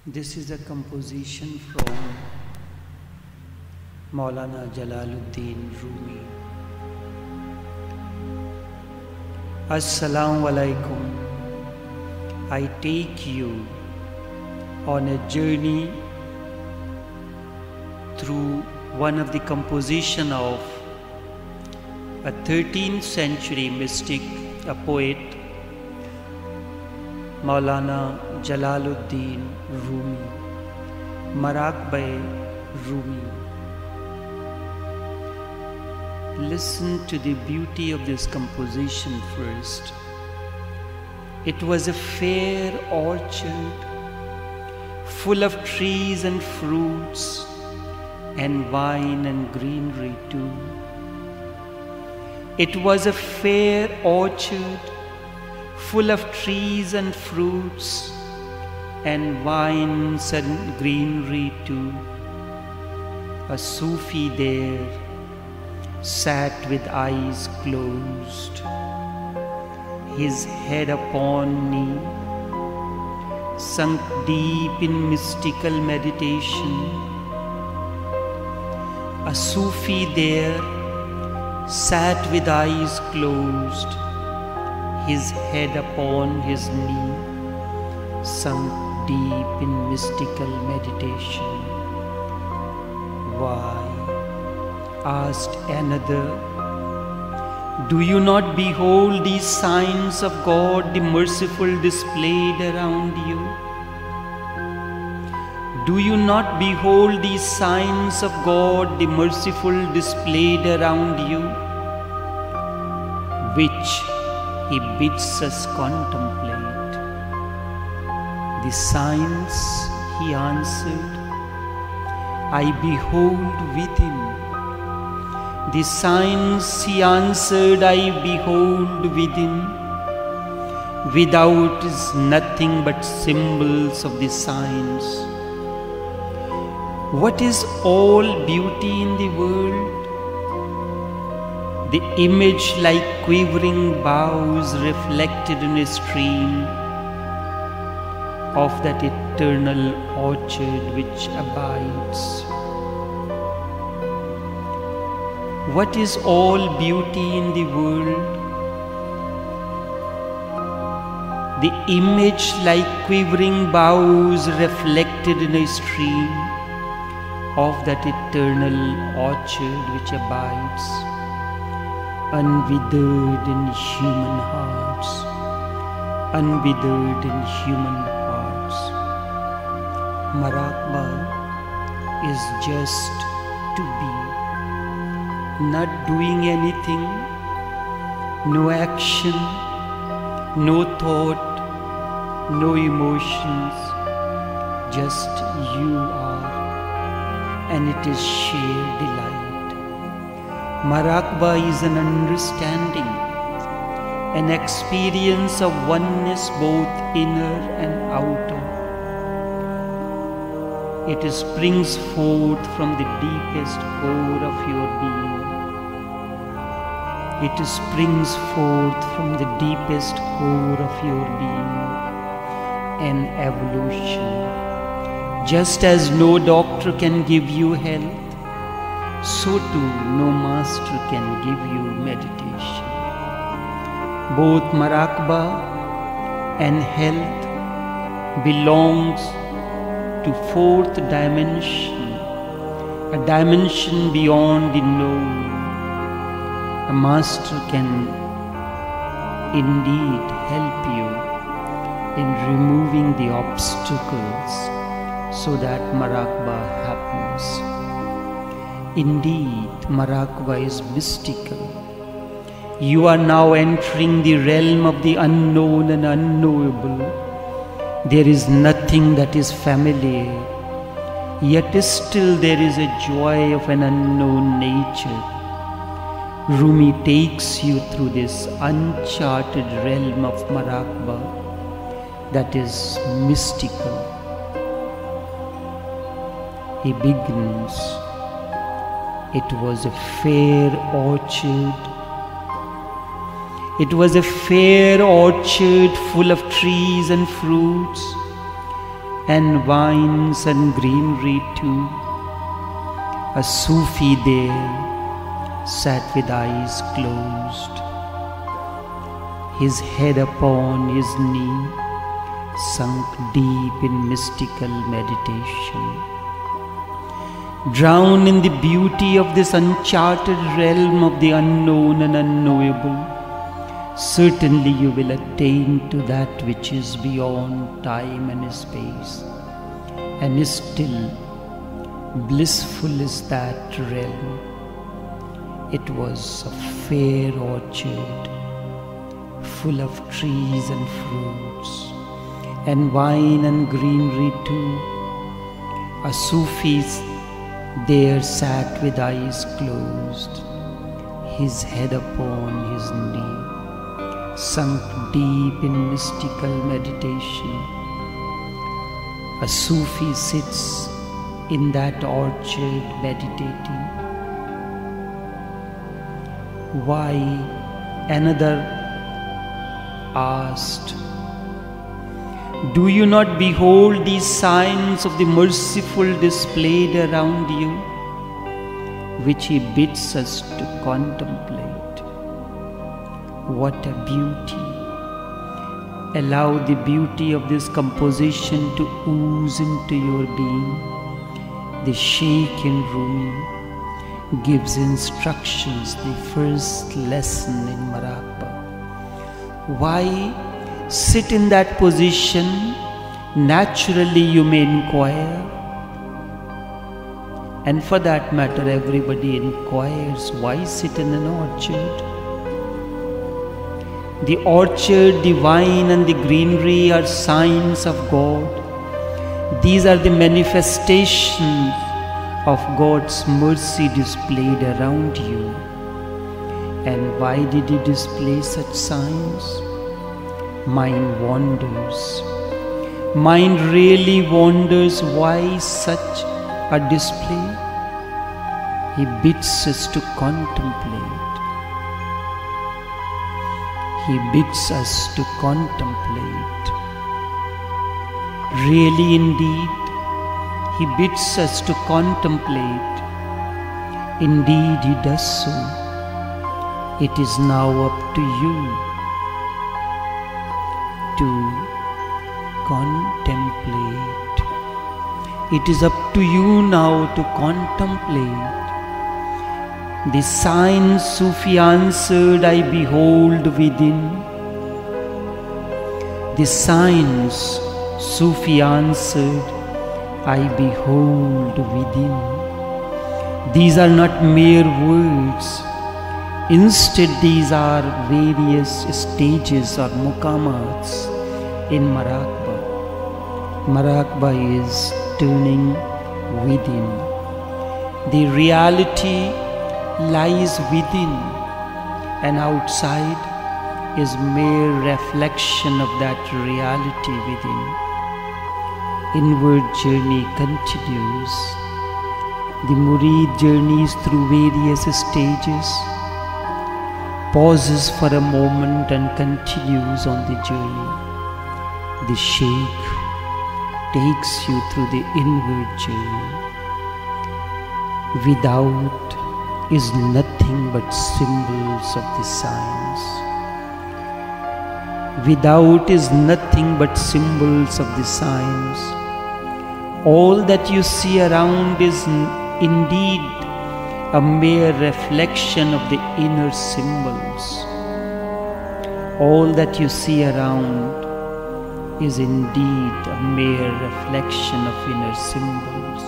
This is a composition from Maulana Jalaluddin Rumi. Assalamu alaikum. I take you on a journey through one of the composition of a 13th century mystic, a poet, Maulana Jalaluddin Rumi, Marakba Rumi. Listen to the beauty of this composition first. It was a fair orchard, full of trees and fruits, and wine and greenery too. It was a fair orchard, full of trees and fruits, and vines and greenery too. A Sufi there sat with eyes closed, his head upon knee, sunk deep in mystical meditation. A Sufi there sat with eyes closed, his head upon his knee, sunk deep in mystical meditation. Why? Asked another, do you not behold these signs of God, the merciful, displayed around you? Do you not behold these signs of God, the merciful, displayed around you, which He bids us contemplate? The signs, he answered, I behold within. The signs, he answered, I behold within. Without is nothing but symbols of the signs. What is all beauty in the world? The image like quivering boughs reflected in a stream of that eternal orchard which abides. What is all beauty in the world? The image like quivering boughs reflected in a stream of that eternal orchard which abides, unwithered in human hearts, unwithered in human hearts. Marakba is just to be, not doing anything, no action, no thought, no emotions, just you are, and it is sheer delight. Marakba is an understanding, an experience of oneness both inner and outer. It springs forth from the deepest core of your being. It springs forth from the deepest core of your being, an evolution. Just as no doctor can give you health, so too no master can give you meditation. Both Marakba and health belongs to fourth dimension, a dimension beyond the known. A master can indeed help you in removing the obstacles so that Marakba happens. Indeed, Marakba is mystical. You are now entering the realm of the unknown and unknowable. There is nothing that is familiar, yet still there is a joy of an unknown nature. Rumi takes you through this uncharted realm of Marakba that is mystical. He begins, it was a fair orchard. It was a fair orchard full of trees and fruits, and vines and greenery too. A Sufi there sat with eyes closed, his head upon his knee, sunk deep in mystical meditation. Drown in the beauty of this uncharted realm of the unknown and unknowable, certainly you will attain to that which is beyond time and space, and still blissful is that realm. It was a fair orchard, full of trees and fruits, and wine and greenery too. A Sufi there sat with eyes closed, his head upon his knee, sunk deep in mystical meditation. A Sufi sits in that orchard meditating. Why? Another asked, do you not behold these signs of the merciful displayed around you, which he bids us to contemplate? What a beauty! Allow the beauty of this composition to ooze into your being. The Sheikh in Rumi gives instructions, the first lesson in Maraqba. Why sit in that position? Naturally you may inquire, and for that matter everybody inquires, why sit in an orchard? The orchard, the vine and the greenery are signs of God. These are the manifestations of God's mercy displayed around you. And why did He display such signs? Mind wanders. Mind really wonders why such a display. He bids us to contemplate. He bids us to contemplate. Really indeed, He bids us to contemplate. Indeed, He does so. It is now up to you to contemplate. It is up to you now to contemplate. The signs Sufi answered, I behold within. The signs Sufi answered, I behold within. These are not mere words. Instead, these are various stages or muqamats in Maraqba. Maraqba is turning within. The reality lies within, and outside is mere reflection of that reality within. Inward journey continues. The murid journeys through various stages, pauses for a moment and continues on the journey. The Sheikh takes you through the inward journey. Without is nothing but symbols of the signs. Without is nothing but symbols of the signs. All that you see around is indeed a mere reflection of the inner symbols. All that you see around is indeed a mere reflection of inner symbols.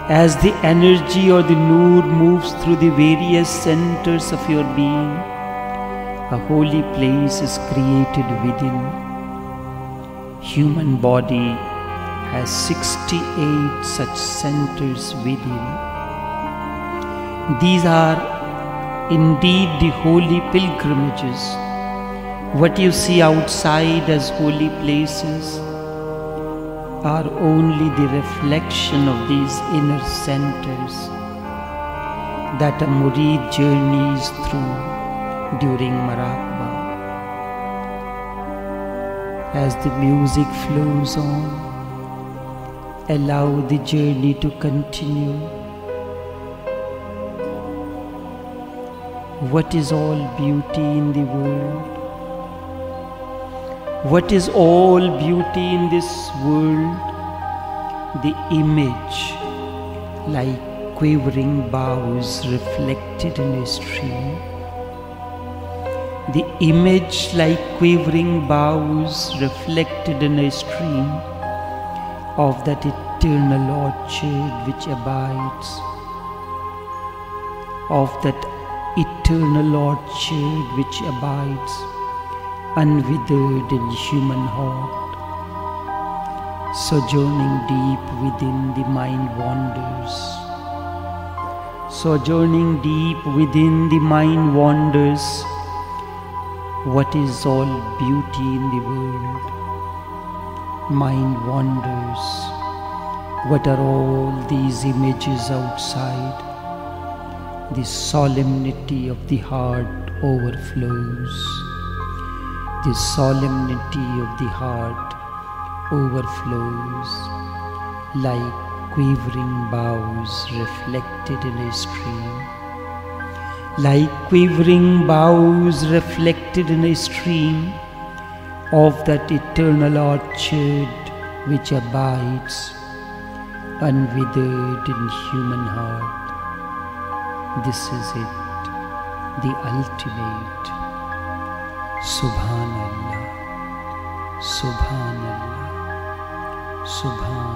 As the energy or the nur moves through the various centers of your being, a holy place is created within. Human body has 68 such centers within. These are indeed the holy pilgrimages. What you see outside as holy places are only the reflection of these inner centers that a murid journeys through during Maraqba. As the music flows on, Allow the journey to continue. What is all beauty in the world? What is all beauty in this world? The image, like quivering boughs reflected in a stream. The image, like quivering boughs reflected in a stream, of that eternal orchard which abides, of that eternal orchard which abides, unwithered in human heart. Sojourning deep within, the mind wanders. Sojourning deep within, the mind wanders. What is all beauty in the world? Mind wanders. What are all these images outside? The solemnity of the heart overflows. The solemnity of the heart overflows like quivering boughs reflected in a stream. Like quivering boughs reflected in a stream of that eternal orchard which abides, unwithered in human heart. This is it, the ultimate. Subhanallah, Subhanallah, Subhanallah.